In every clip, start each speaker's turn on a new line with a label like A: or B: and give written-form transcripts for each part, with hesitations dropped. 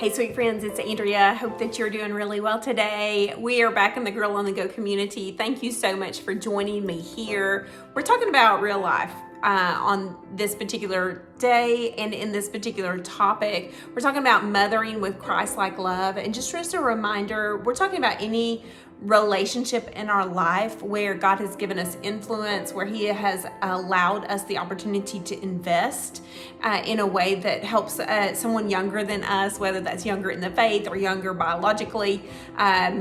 A: Hey, sweet friends, it's Andrea. Hope that you're doing really well today. We are back in the Girl on the Go community. Thank you so much for joining me here. We're talking about real life on this particular day and in this particular topic. We're talking about mothering with Christ-like love. And just as a reminder, we're talking about any relationship in our life where God has given us influence, where He has allowed us the opportunity to invest in a way that helps someone younger than us, whether that's younger in the faith or younger biologically,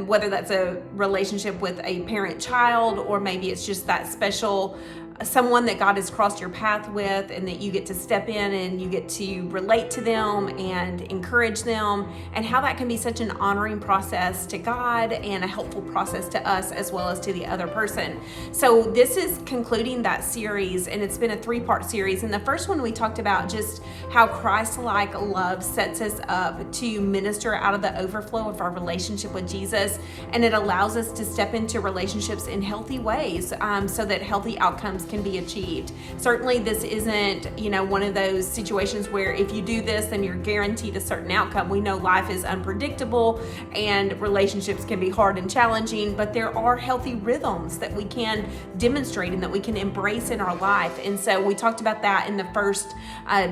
A: whether that's a relationship with a parent-child, or maybe it's just that special someone that God has crossed your path with and that you get to step in and you get to relate to them and encourage them, and how that can be such an honoring process to God and a helpful process to us as well as to the other person. So this is concluding that series, and it's been a 3-part series. In the first one, we talked about just how Christ-like love sets us up to minister out of the overflow of our relationship with Jesus, and it allows us to step into relationships in healthy ways so that healthy outcomes can be achieved. Certainly this isn't, one of those situations where if you do this, then you're guaranteed a certain outcome. We know life is unpredictable and relationships can be hard and challenging, but there are healthy rhythms that we can demonstrate and that we can embrace in our life. And so we talked about that in the first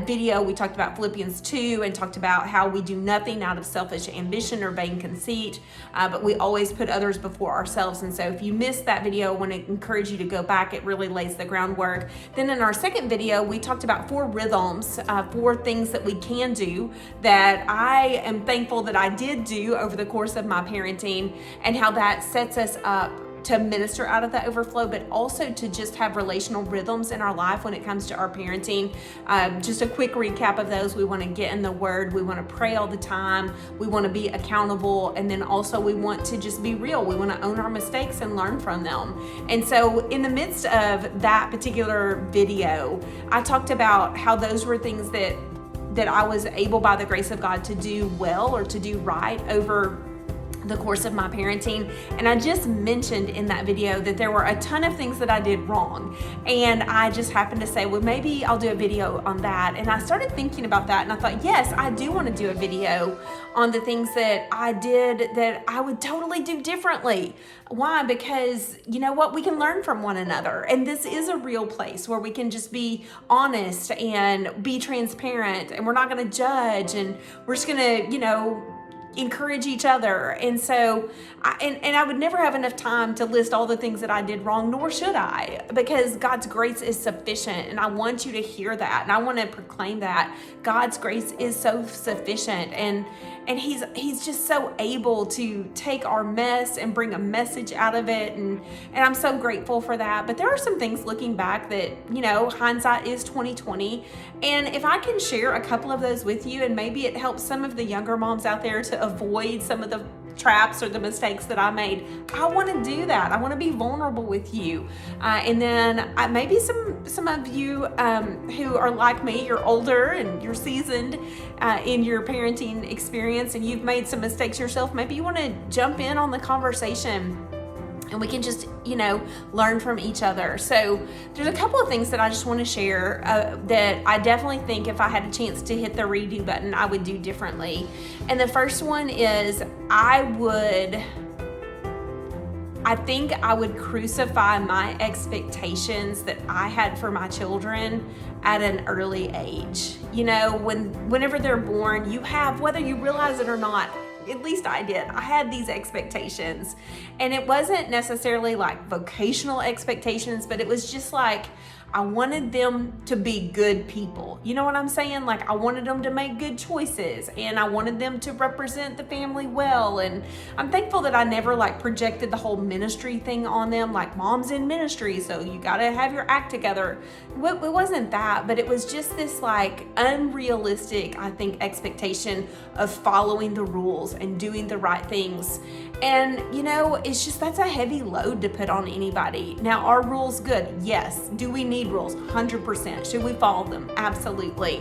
A: video. We talked about Philippians 2 and talked about how we do nothing out of selfish ambition or vain conceit, but we always put others before ourselves. And so if you missed that video, I want to encourage you to go back. It really lays the groundwork. Then in our second video, we talked about 4 rhythms, 4 things that we can do that I am thankful that I did do over the course of my parenting, and how that sets us up to minister out of the overflow, but also to just have relational rhythms in our life when it comes to our parenting. Just a quick recap of those. We want to get in the Word. We want to pray all the time. We want to be accountable. And then also we want to just be real. We want to own our mistakes and learn from them. And so in the midst of that particular video, I talked about how those were things that I was able by the grace of God to do well or to do right over the course of my parenting. And I just mentioned in that video that there were a ton of things that I did wrong, and I just happened to say, well, maybe I'll do a video on that. And I started thinking about that, and I thought, yes, I do want to do a video on the things that I did that I would totally do differently. Why? Because you know what? We can learn from one another, and this is a real place where we can just be honest and be transparent, and we're not going to judge, and we're just going to, encourage each other. And so I would never have enough time to list all the things that I did wrong, nor should I, because God's grace is sufficient. And I want you to hear that, and I want to proclaim that God's grace is so sufficient, and he's just so able to take our mess and bring a message out of it, and I'm so grateful for that. But there are some things looking back that, hindsight is 2020, and if I can share a couple of those with you, and maybe it helps some of the younger moms out there to avoid some of the traps or the mistakes that I made, I want to do that. I want to be vulnerable with you. And then maybe some of you who are like me, you're older and you're seasoned in your parenting experience, and you've made some mistakes yourself. Maybe you want to jump in on the conversation, and we can just, learn from each other. So there's a couple of things that I just want to share that I definitely think if I had a chance to hit the redo button, I would do differently. And the first one is I think I would crucify my expectations that I had for my children at an early age. Whenever they're born, you have, whether you realize it or not, at least I did, I had these expectations. And it wasn't necessarily like vocational expectations, but it was just like, I wanted them to be good people. You know what I'm saying? Like, I wanted them to make good choices, and I wanted them to represent the family well. And I'm thankful that I never projected the whole ministry thing on them, like mom's in ministry, so you gotta have your act together. It wasn't that, but it was just this unrealistic, I think, expectation of following the rules and doing the right things. And it's just, that's a heavy load to put on anybody. Now, are rules good? Yes. Do we need rules? 100%. Should we follow them? Absolutely.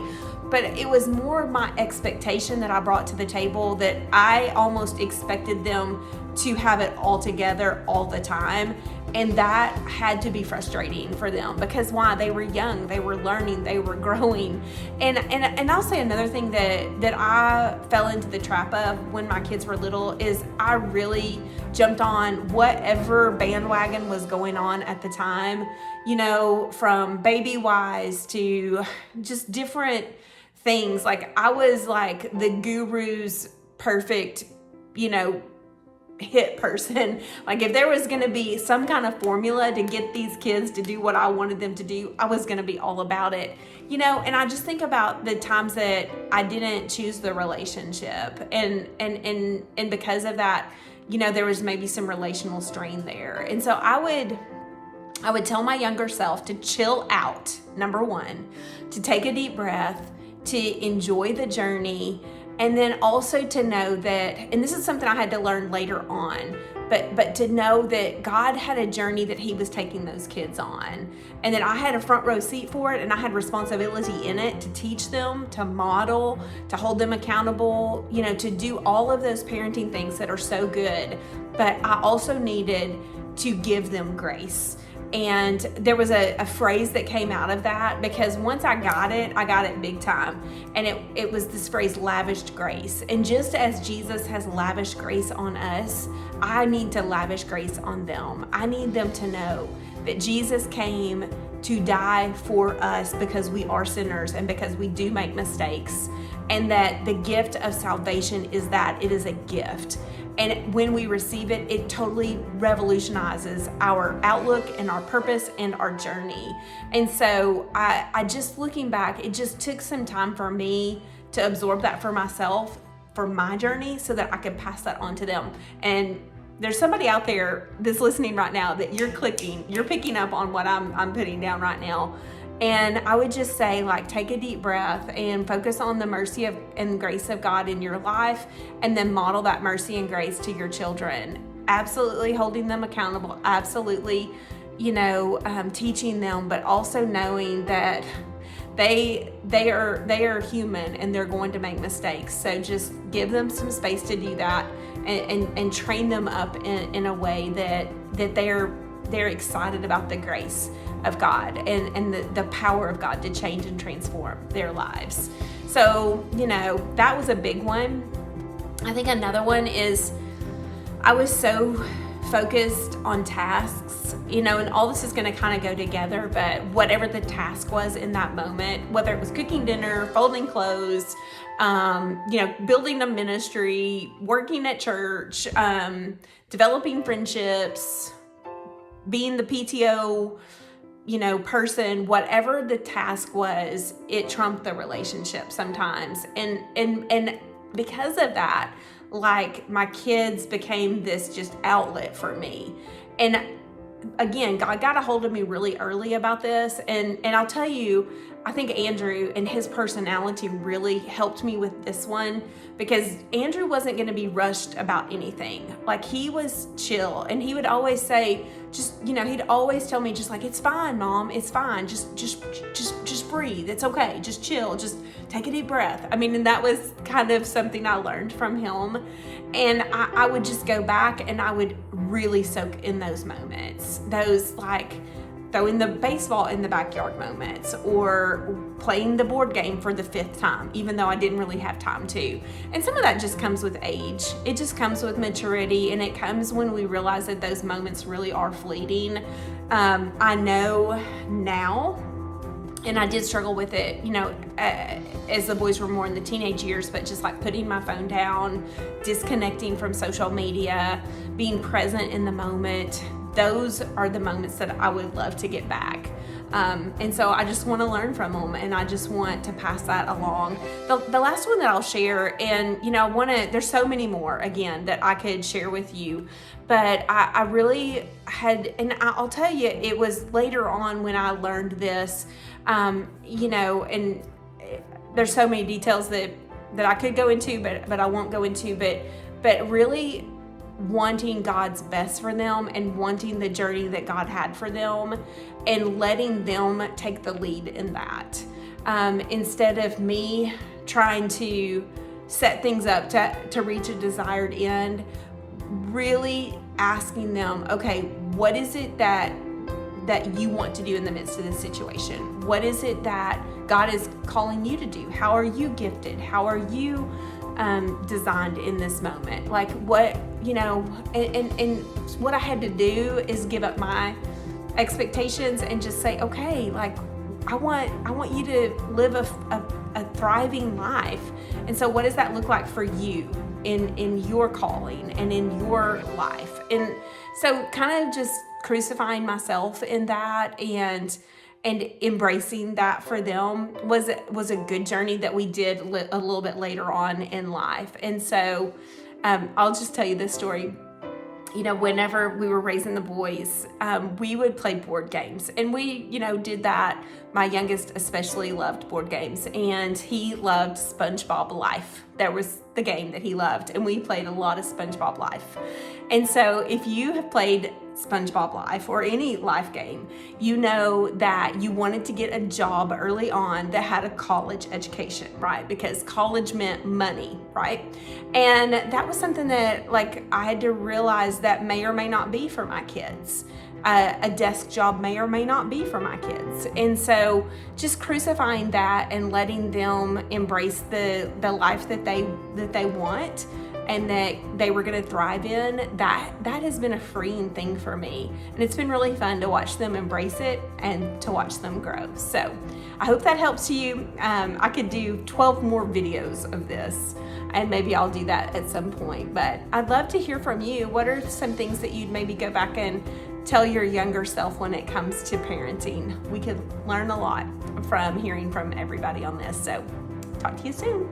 A: but it was more my expectation that I brought to the table, that I almost expected them to have it all together all the time. And that had to be frustrating for them, because why? They were young, they were learning, they were growing. And I'll say another thing that I fell into the trap of when my kids were little is I really jumped on whatever bandwagon was going on at the time, from Baby Wise to just different things. Like I was like the guru's perfect, hit person. Like if there was going to be some kind of formula to get these kids to do what I wanted them to do, I was going to be all about it, and I just think about the times that I didn't choose the relationship, and because of that, there was maybe some relational strain there. And so I would tell my younger self to chill out, number one, to take a deep breath, to enjoy the journey. And then also to know that, and this is something I had to learn later on, but to know that God had a journey that he was taking those kids on, and that I had a front row seat for it, and I had responsibility in it to teach them, to model, to hold them accountable, to do all of those parenting things that are so good. But I also needed to give them grace. And there was a phrase that came out of that, because once I got it big time. And it was this phrase, lavished grace. And just as Jesus has lavished grace on us, I need to lavish grace on them. I need them to know that Jesus came to die for us because we are sinners and because we do make mistakes. And that the gift of salvation is that it is a gift. And when we receive it, it totally revolutionizes our outlook and our purpose and our journey. And so I just looking back, it just took some time for me to absorb that for myself, for my journey, so that I could pass that on to them. And there's somebody out there that's listening right now that you're picking up on what I'm putting down right now. And I would just say, take a deep breath and focus on the mercy and grace of God in your life, and then model that mercy and grace to your children. Absolutely holding them accountable, absolutely, teaching them, but also knowing that they are human and they're going to make mistakes. So just give them some space to do that, and train them up in a way that they're excited about the grace of God and the power of God to change and transform their lives. So, that was a big one. I think another one is I was so focused on tasks, and all this is going to kind of go together, but whatever the task was in that moment, whether it was cooking dinner, folding clothes, building a ministry, working at church, developing friendships, being the PTO, person, whatever the task was, it trumped the relationship sometimes. And because of that, my kids became this just outlet for me. And again, God got a hold of me really early about this. And I'll tell you, I think Andrew and his personality really helped me with this one, because Andrew wasn't going to be rushed about anything. He was chill, and he would always say, he'd always tell me it's fine, Mom, it's fine. Just breathe. It's okay. Just chill. Just take a deep breath. And that was kind of something I learned from him. And I would just go back and I would really soak in those moments, those throwing the baseball in the backyard moments, or playing the board game for the 5th time, even though I didn't really have time to. And some of that just comes with age. It just comes with maturity, and it comes when we realize that those moments really are fleeting. I know now, and I did struggle with it, as the boys were more in the teenage years, but just putting my phone down, disconnecting from social media, being present in the moment. Those are the moments that I would love to get back. And so I just want to learn from them, and I just want to pass that along. The last one that I'll share, and there's so many more, again, that I could share with you, but I really had, and I'll tell you, it was later on when I learned this, and there's so many details that I could go into, but I won't go into, but really wanting God's best for them and wanting the journey that God had for them, and letting them take the lead in that. instead of me trying to set things up to reach a desired end, really asking them, okay, what is it that you want to do in the midst of this situation? What is it that God is calling you to do? How are you gifted? How are you designed in this moment? Like what, and what I had to do is give up my expectations and just say, okay, like I want you to live a thriving life. And so what does that look like for you in your calling and in your life? And so kind of just crucifying myself in that and embracing that for them was a good journey that we did a little bit later on in life. And so I'll just tell you this story. Whenever we were raising the boys, we would play board games, and we, did that. My youngest especially loved board games, and he loved SpongeBob Life. That was the game that he loved, and we played a lot of SpongeBob Life. And so if you have played SpongeBob Life or any life game, you know that you wanted to get a job early on that had a college education, right? Because college meant money, right? And that was something that I had to realize that may or may not be for my kids. A desk job may or may not be for my kids. And so just crucifying that and letting them embrace the life that they want and that they were going to thrive in, that has been a freeing thing for me. And it's been really fun to watch them embrace it and to watch them grow. So I hope that helps you. I could do 12 more videos of this, and maybe I'll do that at some point. But I'd love to hear from you. What are some things that you'd maybe go back and tell your younger self when it comes to parenting? We could learn a lot from hearing from everybody on this. So talk to you soon.